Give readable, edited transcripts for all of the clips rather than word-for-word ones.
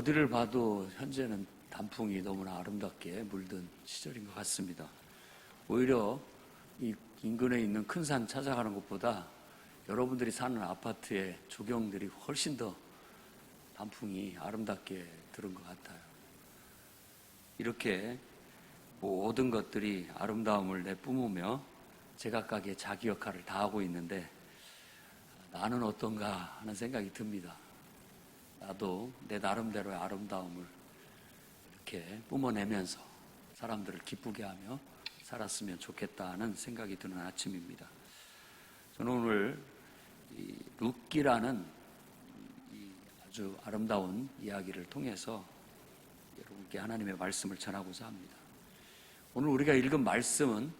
어디를 봐도 현재는 단풍이 너무나 아름답게 물든 시절인 것 같습니다. 오히려 이 인근에 있는 큰 산 찾아가는 것보다 여러분들이 사는 아파트의 조경들이 훨씬 더 단풍이 아름답게 들은 것 같아요. 이렇게 모든 것들이 아름다움을 내뿜으며 제각각의 자기 역할을 다하고 있는데 나는 어떤가 하는 생각이 듭니다. 나도 내 나름대로의 아름다움을 이렇게 뿜어내면서 사람들을 기쁘게 하며 살았으면 좋겠다는 생각이 드는 아침입니다. 저는 오늘 이 룻기라는 이 아주 아름다운 이야기를 통해서 여러분께 하나님의 말씀을 전하고자 합니다. 오늘 우리가 읽은 말씀은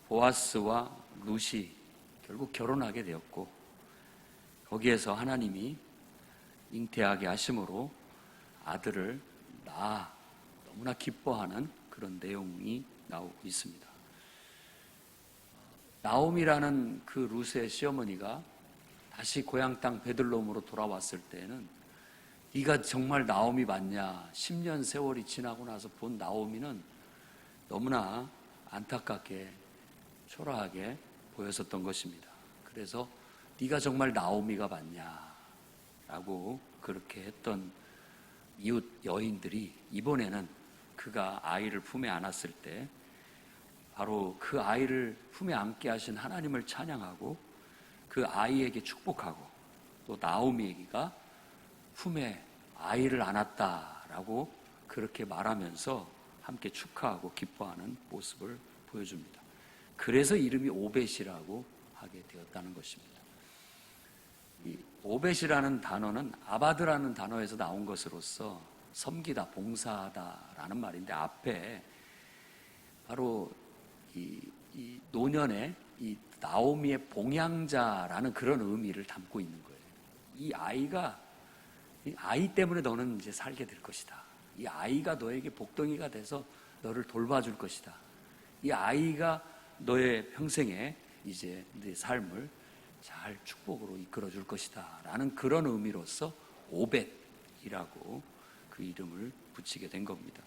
보아스와 룻이 결국 결혼하게 되었고 거기에서 하나님이 잉태하게 하심으로 아들을 낳아 너무나 기뻐하는 그런 내용이 나오고 있습니다. 나옴이라는 그 룻의 시어머니가 다시 고향 땅 베들레헴으로 돌아왔을 때에는 네가 정말 나옴이 맞냐? 10년 세월이 지나고 나서 본 나옴이는 너무나 안타깝게 초라하게 보였었던 것입니다. 그래서 네가 정말 나오미가 맞냐? 라고 그렇게 했던 이웃 여인들이 이번에는 그가 아이를 품에 안았을 때 바로 그 아이를 품에 안게 하신 하나님을 찬양하고 그 아이에게 축복하고 또 나오미에게가 품에 아이를 안았다라고 그렇게 말하면서 함께 축하하고 기뻐하는 모습을 보여줍니다. 그래서 이름이 오벳이라고 하게 되었다는 것입니다. 이 오벳이라는 단어는 아바드라는 단어에서 나온 것으로서 섬기다, 봉사하다라는 말인데 앞에 바로 이 노년의 이 나오미의 봉양자라는 그런 의미를 담고 있는 거예요. 이 아이 때문에 너는 이제 살게 될 것이다. 이 아이가 너에게 복덩이가 돼서 너를 돌봐줄 것이다. 이 아이가 너의 평생에 이제 네 삶을 잘 축복으로 이끌어줄 것이다 라는 그런 의미로서 오벳이라고 그 이름을 붙이게 된 겁니다.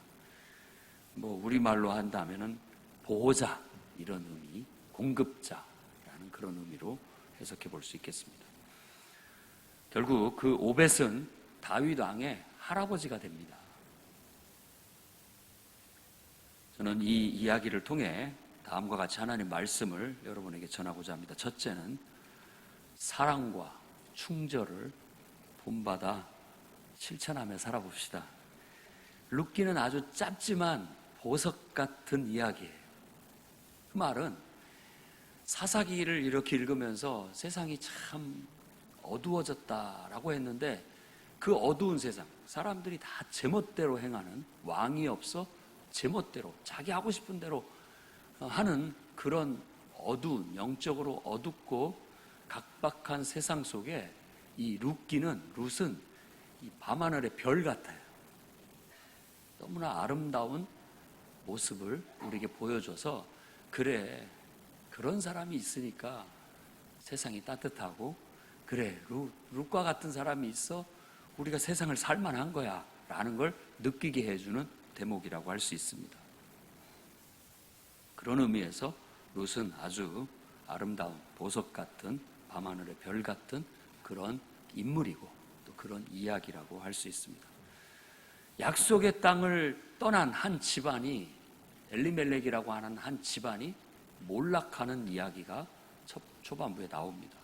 우리말로 한다면은 보호자 이런 의미, 공급자라는 그런 의미로 해석해 볼 수 있겠습니다. 결국 그 오벳은 다윗 왕의 할아버지가 됩니다. 저는 이 이야기를 통해 다음과 같이 하나님 말씀을 여러분에게 전하고자 합니다. 첫째는 사랑과 충절을 본받아 실천하며 살아봅시다. 룻기는 아주 짧지만 보석 같은 이야기예요. 그 말은 사사기를 이렇게 읽으면서 세상이 참 어두워졌다라고 했는데 그 어두운 세상, 사람들이 다 제멋대로 행하는, 왕이 없어 제멋대로 자기 하고 싶은 대로 하는 그런 어두운, 영적으로 어둡고 각박한 세상 속에 이 룻은 이 밤하늘의 별 같아요. 너무나 아름다운 모습을 우리에게 보여줘서 그래, 그런 사람이 있으니까 세상이 따뜻하고 그래, 룻과 같은 사람이 있어 우리가 세상을 살만한 거야 라는 걸 느끼게 해주는 대목이라고 할 수 있습니다. 그런 의미에서 룻은 아주 아름다운 보석 같은 밤하늘의 별 같은 그런 인물이고 또 그런 이야기라고 할 수 있습니다. 약속의 땅을 떠난 한 집안이, 엘리멜렉이라고 하는 한 집안이 몰락하는 이야기가 초반부에 나옵니다.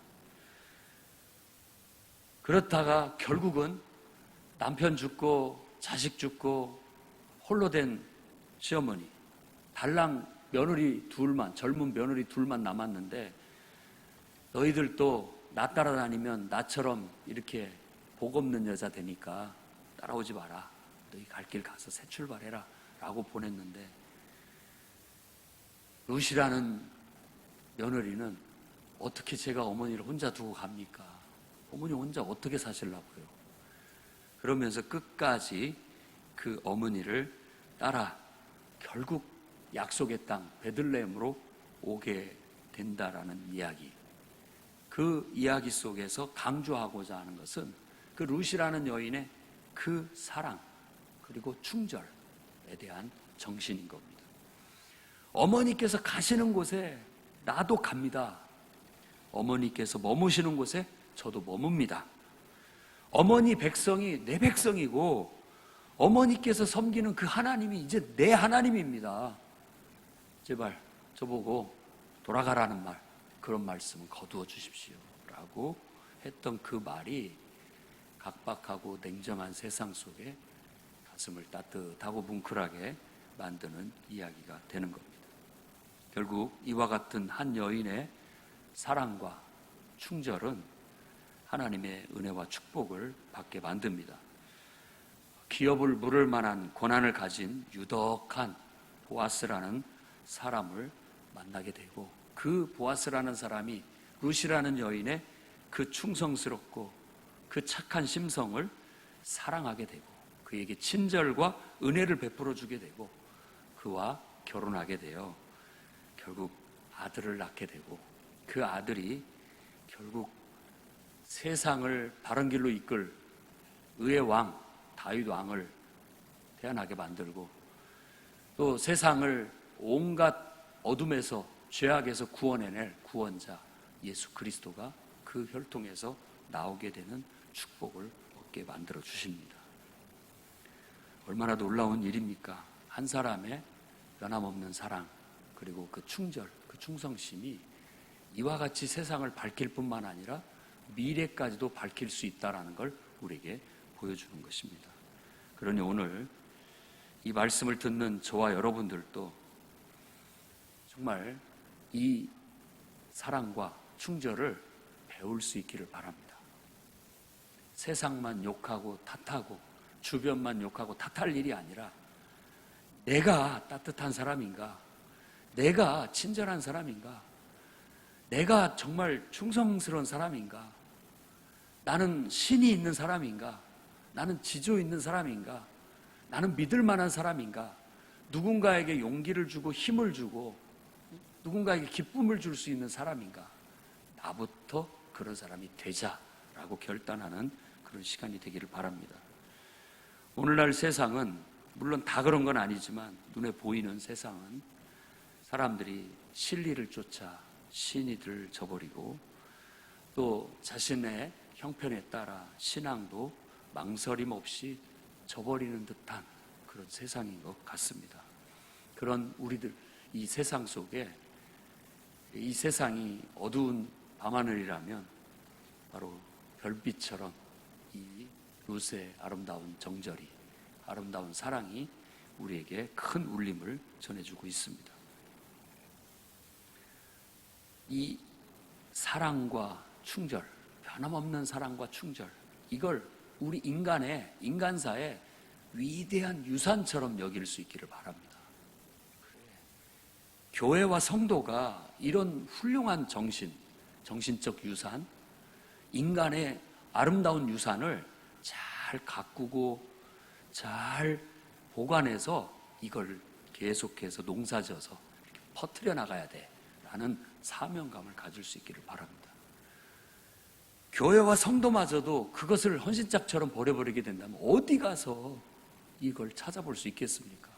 그렇다가 결국은 남편 죽고 자식 죽고 홀로 된 시어머니, 달랑 며느리 둘만, 젊은 며느리 둘만 남았는데 너희들도 나 따라다니면 나처럼 이렇게 복 없는 여자 되니까 따라오지 마라. 너희 갈 길 가서 새 출발해라 라고 보냈는데 룻이라는 며느리는 어떻게 제가 어머니를 혼자 두고 갑니까? 어머니 혼자 어떻게 사시려고요? 그러면서 끝까지 그 어머니를 따라 결국 약속의 땅 베들레헴으로 오게 된다라는 이야기. 그 이야기 속에서 강조하고자 하는 것은 그 룻이라는 여인의 그 사랑 그리고 충절에 대한 정신인 겁니다. 어머니께서 가시는 곳에 나도 갑니다. 어머니께서 머무시는 곳에 저도 머뭅니다. 어머니 백성이 내 백성이고 어머니께서 섬기는 그 하나님이 이제 내 하나님입니다. 제발 저보고 돌아가라는 말, 그런 말씀은 거두어 주십시오 라고 했던 그 말이 각박하고 냉정한 세상 속에 가슴을 따뜻하고 뭉클하게 만드는 이야기가 되는 겁니다. 결국 이와 같은 한 여인의 사랑과 충절은 하나님의 은혜와 축복을 받게 만듭니다. 기업을 물을 만한 권한을 가진 유덕한 보아스라는 사람을 만나게 되고, 그 보아스라는 사람이 룻이라는 여인의 그 충성스럽고 그 착한 심성을 사랑하게 되고 그에게 친절과 은혜를 베풀어 주게 되고 그와 결혼하게 되어 결국 아들을 낳게 되고, 그 아들이 결국 세상을 바른 길로 이끌 의의 왕 다윗 왕을 태어나게 만들고, 또 세상을 온갖 어둠에서 죄악에서 구원해낼 구원자 예수 그리스도가 그 혈통에서 나오게 되는 축복을 얻게 만들어 주십니다. 얼마나 놀라운 일입니까? 한 사람의 변함없는 사랑 그리고 그 충절, 그 충성심이 이와 같이 세상을 밝힐 뿐만 아니라 미래까지도 밝힐 수 있다는 걸 우리에게 보여주는 것입니다. 그러니 오늘 이 말씀을 듣는 저와 여러분들도 정말 이 사랑과 충절을 배울 수 있기를 바랍니다. 세상만 욕하고 탓하고 주변만 욕하고 탓할 일이 아니라, 내가 따뜻한 사람인가? 내가 친절한 사람인가? 내가 정말 충성스러운 사람인가? 나는 신이 있는 사람인가? 나는 지조 있는 사람인가? 나는 믿을 만한 사람인가? 누군가에게 용기를 주고 힘을 주고 누군가에게 기쁨을 줄 수 있는 사람인가? 나부터 그런 사람이 되자라고 결단하는 그런 시간이 되기를 바랍니다. 오늘날 세상은 물론 다 그런 건 아니지만, 눈에 보이는 세상은 사람들이 진리를 쫓아 신의를 저버리고 또 자신의 형편에 따라 신앙도 망설임 없이 저버리는 듯한 그런 세상인 것 같습니다. 그런 우리들, 이 세상 속에, 이 세상이 어두운 밤하늘이라면 바로 별빛처럼 이 룻의 아름다운 정절이, 아름다운 사랑이 우리에게 큰 울림을 전해주고 있습니다. 이 사랑과 충절, 변함없는 사랑과 충절, 이걸 우리 인간사의 위대한 유산처럼 여길 수 있기를 바랍니다. 교회와 성도가 이런 훌륭한 정신적 유산, 인간의 아름다운 유산을 잘 가꾸고 잘 보관해서 이걸 계속해서 농사져서 퍼뜨려 나가야 돼라는 사명감을 가질 수 있기를 바랍니다. 교회와 성도마저도 그것을 헌신짝처럼 버려버리게 된다면 어디 가서 이걸 찾아볼 수 있겠습니까?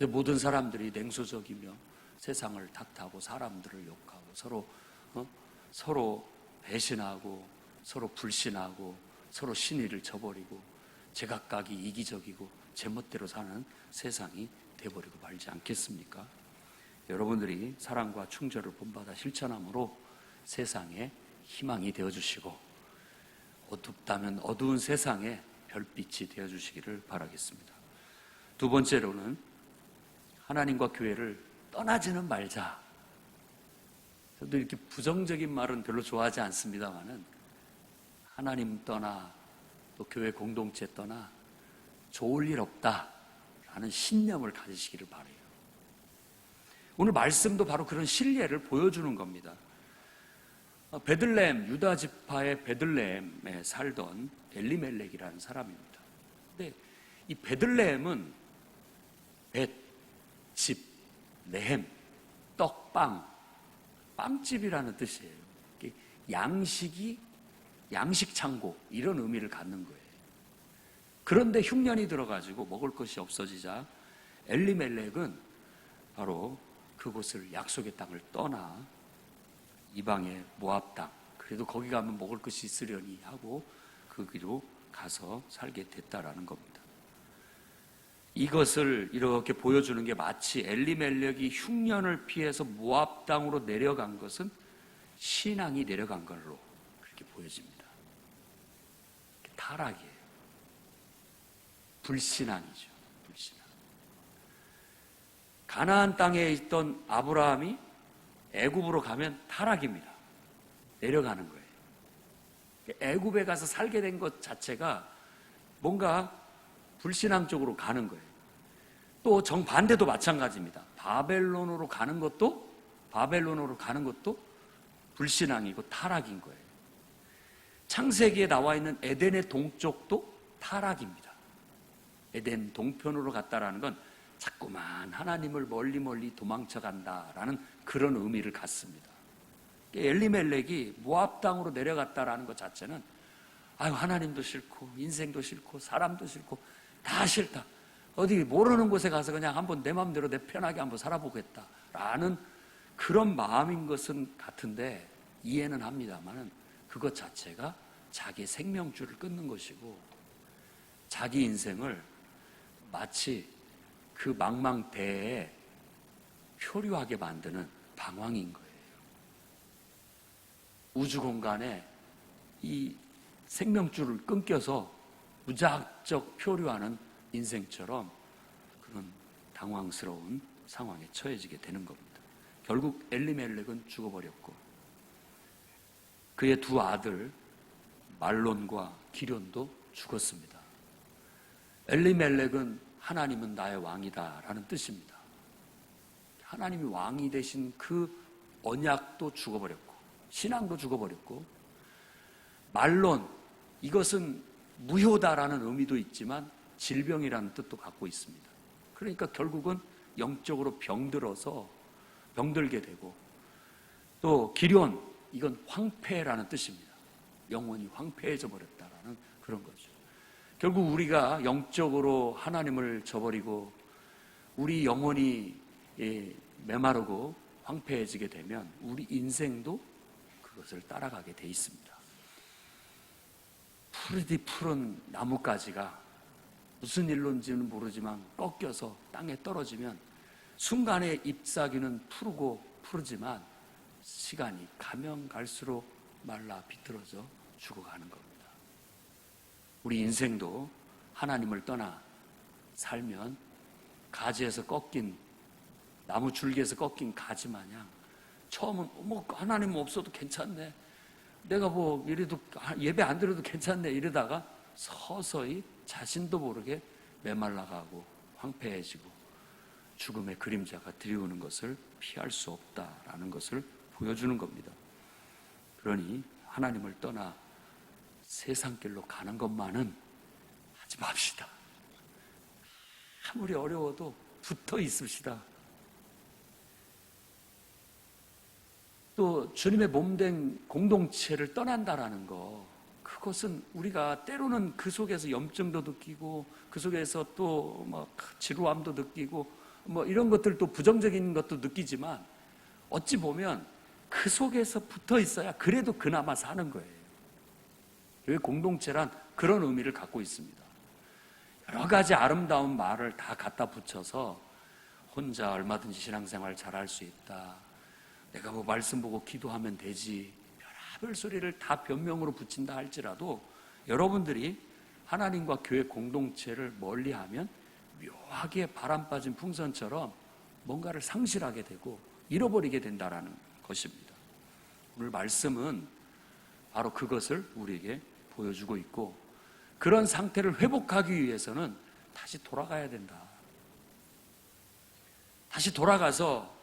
모든 사람들이 냉소적이며 세상을 탓하고 사람들을 욕하고 서로 배신하고 서로 불신하고 서로 신의를 저버리고 제각각이 이기적이고 제멋대로 사는 세상이 돼버리고 말지 않겠습니까? 여러분들이 사랑과 충절을 본받아 실천함으로 세상에 희망이 되어주시고, 어둡다면 어두운 세상에 별빛이 되어주시기를 바라겠습니다. 두 번째로는 하나님과 교회를 떠나지는 말자. 저도 이렇게 부정적인 말은 별로 좋아하지 않습니다만은, 하나님 떠나 또 교회 공동체 떠나 좋을 일 없다라는 신념을 가지시기를 바라요. 오늘 말씀도 바로 그런 신뢰를 보여주는 겁니다. 베들레헴, 유다 지파의 베들레헴에 살던 엘리멜렉이라는 사람입니다. 근데 이 베들레헴은 벳, 집, 레헴, 떡, 빵집이라는 뜻이에요. 양식 창고, 이런 의미를 갖는 거예요. 그런데 흉년이 들어가지고 먹을 것이 없어지자 엘리멜렉은 바로 그곳을 약속의 땅을 떠나 이방의 모압 땅, 그래도 거기 가면 먹을 것이 있으려니 하고 그 길로 가서 살게 됐다라는 겁니다. 이것을 이렇게 보여주는 게 마치 엘리멜렉이 흉년을 피해서 모압 땅으로 내려간 것은 신앙이 내려간 걸로 그렇게 보여집니다. 타락이에요. 불신앙이죠. 불신앙. 가나안 땅에 있던 아브라함이 애굽으로 가면 타락입니다. 내려가는 거예요. 애굽에 가서 살게 된 것 자체가 뭔가 불신앙 쪽으로 가는 거예요. 또 정반대도 마찬가지입니다. 바벨론으로 가는 것도 불신앙이고 타락인 거예요. 창세기에 나와 있는 에덴의 동쪽도 타락입니다. 에덴 동편으로 갔다라는 건 자꾸만 하나님을 멀리 도망쳐 간다라는 그런 의미를 갖습니다. 엘리멜렉이 모압 땅으로 내려갔다라는 것 자체는 하나님도 싫고 인생도 싫고 사람도 싫고 다 싫다. 어디 모르는 곳에 가서 그냥 한번 내 마음대로 내 편하게 한번 살아보겠다라는 그런 마음인 것은 같은데 이해는 합니다만은 그것 자체가 자기 생명줄을 끊는 것이고 자기 인생을 마치 그 망망대해에 표류하게 만드는 방황인 거예요. 우주 공간에 이 생명줄을 끊겨서 무작정 표류하는 인생처럼 그런 당황스러운 상황에 처해지게 되는 겁니다. 결국 엘리멜렉은 죽어버렸고 그의 두 아들 말론과 기련도 죽었습니다. 엘리멜렉은 하나님은 나의 왕이다 라는 뜻입니다. 하나님이 왕이 되신 그 언약도 죽어버렸고 신앙도 죽어버렸고 말론, 이것은 무효다라는 의미도 있지만 질병이라는 뜻도 갖고 있습니다. 그러니까 결국은 영적으로 병들게 되고 또 기련, 이건 황폐라는 뜻입니다. 영혼이 황폐해져 버렸다라는 그런 거죠. 결국 우리가 영적으로 하나님을 저버리고 우리 영혼이 메마르고 황폐해지게 되면 우리 인생도 그것을 따라가게 돼 있습니다. 푸르디 푸른 나뭇가지가 무슨 일론지는 모르지만 꺾여서 땅에 떨어지면 순간에 잎사귀는 푸르지만 시간이 가면 갈수록 말라 비틀어져 죽어가는 겁니다. 우리 인생도 하나님을 떠나 살면 가지에서 꺾인 나무 줄기에서 꺾인 가지 마냥 처음은 하나님 없어도 괜찮네, 내가 이래도 예배 안 드려도 괜찮네 이러다가 서서히 자신도 모르게 메말라가고 황폐해지고 죽음의 그림자가 드리우는 것을 피할 수 없다라는 것을 보여주는 겁니다. 그러니 하나님을 떠나 세상길로 가는 것만은 하지 맙시다. 아무리 어려워도 붙어 있읍시다. 또 주님의 몸된 공동체를 떠난다라는 거, 그것은 우리가 때로는 그 속에서 염증도 느끼고 그 속에서 또 지루함도 느끼고 이런 것들도 부정적인 것도 느끼지만 어찌 보면 그 속에서 붙어 있어야 그래도 그나마 사는 거예요. 왜 공동체란 그런 의미를 갖고 있습니다. 여러 가지 아름다운 말을 다 갖다 붙여서 혼자 얼마든지 신앙생활 잘할 수 있다, 내가 말씀 보고 기도하면 되지, 별의별 소리를 다 변명으로 붙인다 할지라도 여러분들이 하나님과 교회 공동체를 멀리하면 묘하게 바람 빠진 풍선처럼 뭔가를 상실하게 되고 잃어버리게 된다는 것입니다. 오늘 말씀은 바로 그것을 우리에게 보여주고 있고, 그런 상태를 회복하기 위해서는 다시 돌아가야 된다. 다시 돌아가서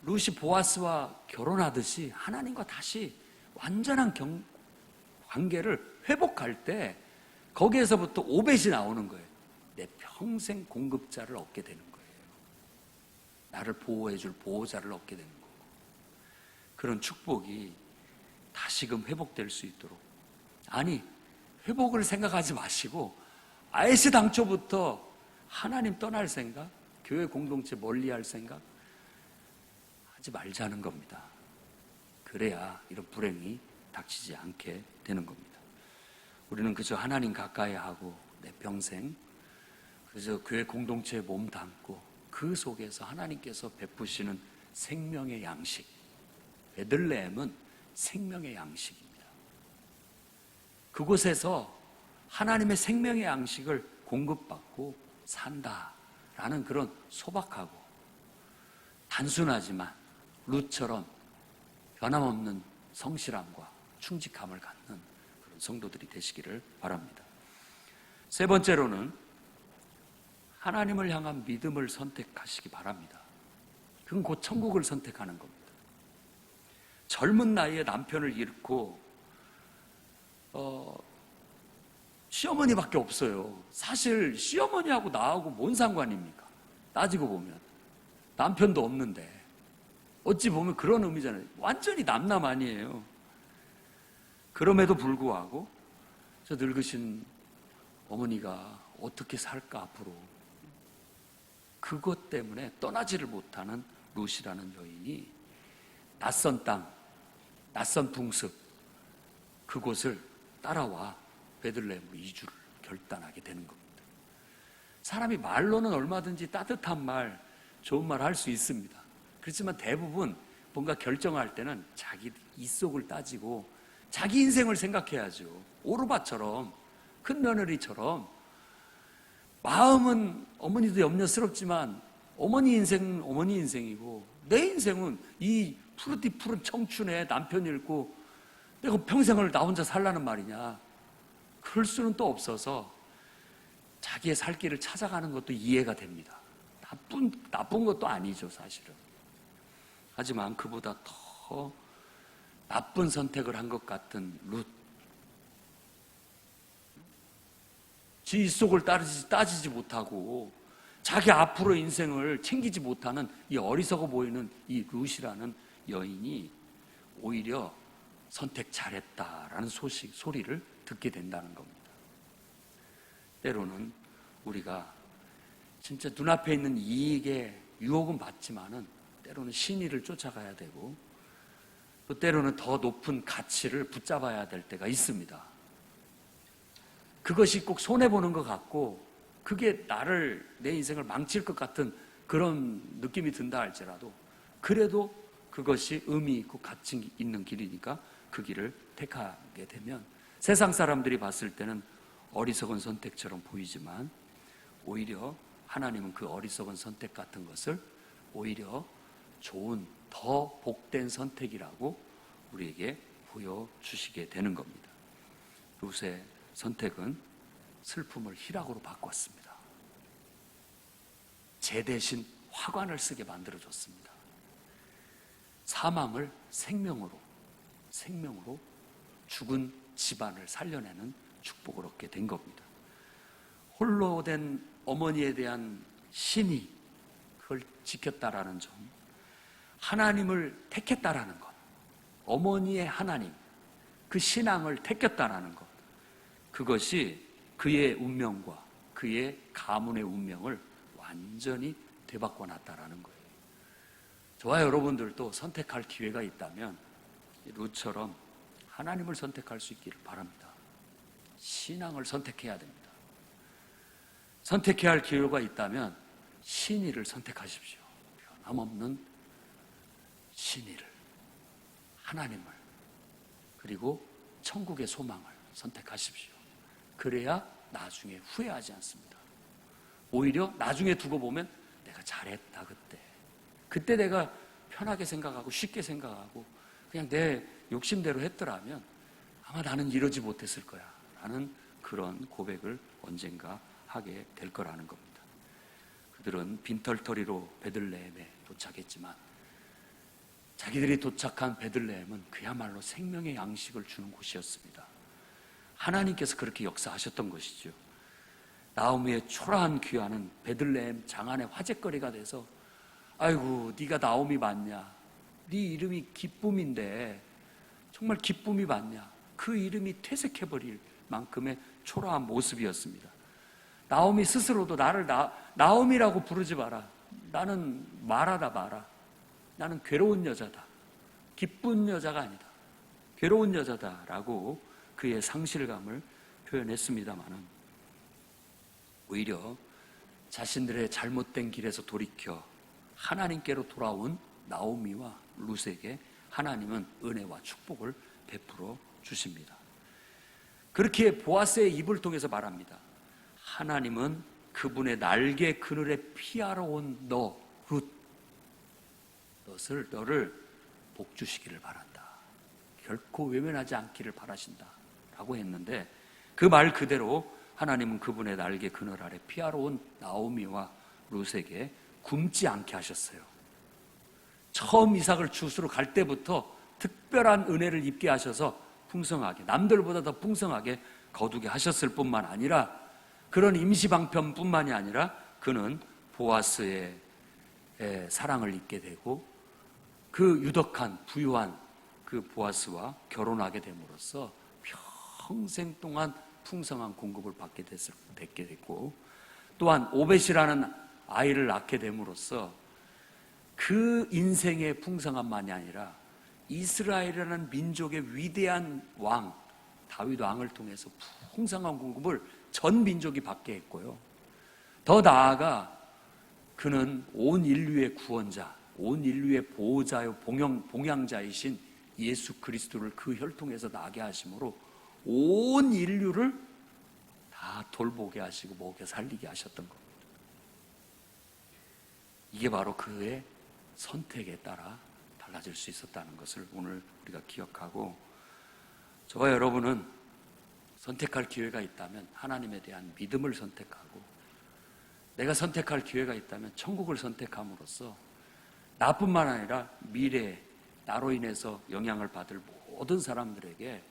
루시 보아스와 결혼하듯이 하나님과 다시 완전한 관계를 회복할 때 거기에서부터 오벳이 나오는 거예요. 내 평생 공급자를 얻게 되는 거예요. 나를 보호해줄 보호자를 얻게 되는 거고, 그런 축복이 다시금 회복될 수 있도록, 회복을 생각하지 마시고 아예 당초부터 하나님 떠날 생각, 교회 공동체 멀리할 생각 하지 말자는 겁니다. 그래야 이런 불행이 닥치지 않게 되는 겁니다. 우리는 그저 하나님 가까이 하고 내 평생 그저 교회 공동체에 몸 담고 그 속에서 하나님께서 베푸시는 생명의 양식, 베들레헴은 생명의 양식입니다. 그곳에서 하나님의 생명의 양식을 공급받고 산다라는 그런 소박하고 단순하지만 룻처럼 변함없는 성실함과 충직함을 갖는 그런 성도들이 되시기를 바랍니다. 세 번째로는 하나님을 향한 믿음을 선택하시기 바랍니다. 그건 곧 천국을 선택하는 겁니다. 젊은 나이에 남편을 잃고 시어머니밖에 없어요. 사실 시어머니하고 나하고 뭔 상관입니까? 따지고 보면 남편도 없는데 어찌 보면 그런 의미잖아요. 완전히 남남 아니에요. 그럼에도 불구하고 저 늙으신 어머니가 어떻게 살까 앞으로, 그것 때문에 떠나지를 못하는 룻이라는 여인이 낯선 땅, 낯선 풍습, 그곳을 따라와 베들레헴으로 이주를 결단하게 되는 겁니다. 사람이 말로는 얼마든지 따뜻한 말, 좋은 말 할 수 있습니다. 그렇지만 대부분 뭔가 결정할 때는 자기 이속을 따지고 자기 인생을 생각해야죠. 오르바처럼, 큰 며느리처럼 마음은 어머니도 염려스럽지만 어머니 인생은 어머니 인생이고 내 인생은 이 푸르디 푸른 청춘에 남편 잃고 내가 평생을 나 혼자 살라는 말이냐. 그럴 수는 또 없어서 자기의 살 길을 찾아가는 것도 이해가 됩니다. 나쁜 것도 아니죠, 사실은. 하지만 그보다 더 나쁜 선택을 한 것 같은 룻. 지 입속을 따지지 못하고 자기 앞으로 인생을 챙기지 못하는 이 어리석어 보이는 이 룻이라는 여인이 오히려 선택 잘했다라는 소리를 듣게 된다는 겁니다. 때로는 우리가 진짜 눈앞에 있는 이익에 유혹은 받지만은 때로는 신의를 쫓아가야 되고 또 때로는 더 높은 가치를 붙잡아야 될 때가 있습니다. 그것이 꼭 손해보는 것 같고 그게 내 인생을 망칠 것 같은 그런 느낌이 든다 할지라도 그래도 그것이 의미 있고 가치 있는 길이니까 그 길을 택하게 되면 세상 사람들이 봤을 때는 어리석은 선택처럼 보이지만 오히려 하나님은 그 어리석은 선택 같은 것을 오히려 좋은 더 복된 선택이라고 우리에게 보여주시게 되는 겁니다. 룻의 선택은 슬픔을 희락으로 바꿨습니다. 제 대신 화관을 쓰게 만들어줬습니다. 사망을 생명으로 죽은 집안을 살려내는 축복을 얻게 된 겁니다. 홀로 된 어머니에 대한 신이 그걸 지켰다라는 점, 하나님을 택했다라는 것, 어머니의 하나님, 그 신앙을 택했다라는 것, 그것이 그의 운명과 그의 가문의 운명을 완전히 되바꿔 놨다라는 거예요. 저와 여러분들도 선택할 기회가 있다면 룻처럼 하나님을 선택할 수 있기를 바랍니다. 신앙을 선택해야 됩니다. 선택해야 할 기회가 있다면 신의를 선택하십시오. 변함없는 신의를, 하나님을, 그리고 천국의 소망을 선택하십시오. 그래야 나중에 후회하지 않습니다. 오히려 나중에 두고 보면 내가 잘했다 그때 내가 편하게 생각하고 쉽게 생각하고 그냥 내 욕심대로 했더라면 아마 나는 이러지 못했을 거야 라는 그런 고백을 언젠가 하게 될 거라는 겁니다. 그들은 빈털터리로 베들레헴에 도착했지만 자기들이 도착한 베들레헴은 그야말로 생명의 양식을 주는 곳이었습니다. 하나님께서 그렇게 역사하셨던 것이죠. 나오미의 초라한 귀환은 베들레헴 장안의 화제거리가 돼서 아이고 네가 나오미 맞냐, 네 이름이 기쁨인데 정말 기쁨이 맞냐, 그 이름이 퇴색해버릴 만큼의 초라한 모습이었습니다. 나오미 스스로도 나를 나오미라고 부르지 마라. 나는 마라다, 마라. 나는 괴로운 여자다. 기쁜 여자가 아니다. 괴로운 여자다라고 그의 상실감을 표현했습니다마는 오히려 자신들의 잘못된 길에서 돌이켜 하나님께로 돌아온 나오미와 룻에게 하나님은 은혜와 축복을 베풀어 주십니다. 그렇게 보아스의 입을 통해서 말합니다. 하나님은 그분의 날개 그늘에 피하러 온 너 룻, 너를 복 주시기를 바란다. 결코 외면하지 않기를 바라신다 라고 했는데 그 말 그대로 하나님은 그분의 날개 그늘 아래 피하러 온 나오미와 룻에게 굶지 않게 하셨어요. 처음 이삭을 주스러 갈 때부터 특별한 은혜를 입게 하셔서 풍성하게, 남들보다 더 풍성하게 거두게 하셨을 뿐만 아니라 그런 임시방편뿐만이 아니라 그는 보아스의 사랑을 입게 되고 그 유덕한 부유한 그 보아스와 결혼하게 됨으로써 평생 동안 풍성한 공급을 받게 됐고 또한 오벳이라는 아이를 낳게 됨으로써 그 인생의 풍성함만이 아니라 이스라엘이라는 민족의 위대한 왕 다윗 왕을 통해서 풍성한 공급을 전 민족이 받게 했고요. 더 나아가 그는 온 인류의 구원자, 온 인류의 보호자요 봉양자이신 예수 그리스도를 그 혈통에서 나게 하심으로 온 인류를 다 돌보게 하시고 먹여 살리게 하셨던 겁니다. 이게 바로 그의 선택에 따라 달라질 수 있었다는 것을 오늘 우리가 기억하고 저와 여러분은 선택할 기회가 있다면 하나님에 대한 믿음을 선택하고 내가 선택할 기회가 있다면 천국을 선택함으로써 나뿐만 아니라 미래에 나로 인해서 영향을 받을 모든 사람들에게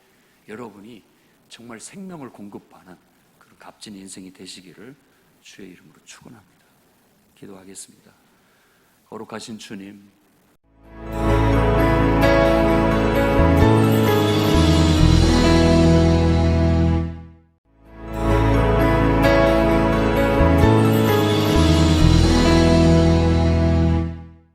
여러분이 정말 생명을 공급하는 그런 값진 인생이 되시기를 주의 이름으로 축원합니다. 기도하겠습니다. 거룩하신 주님,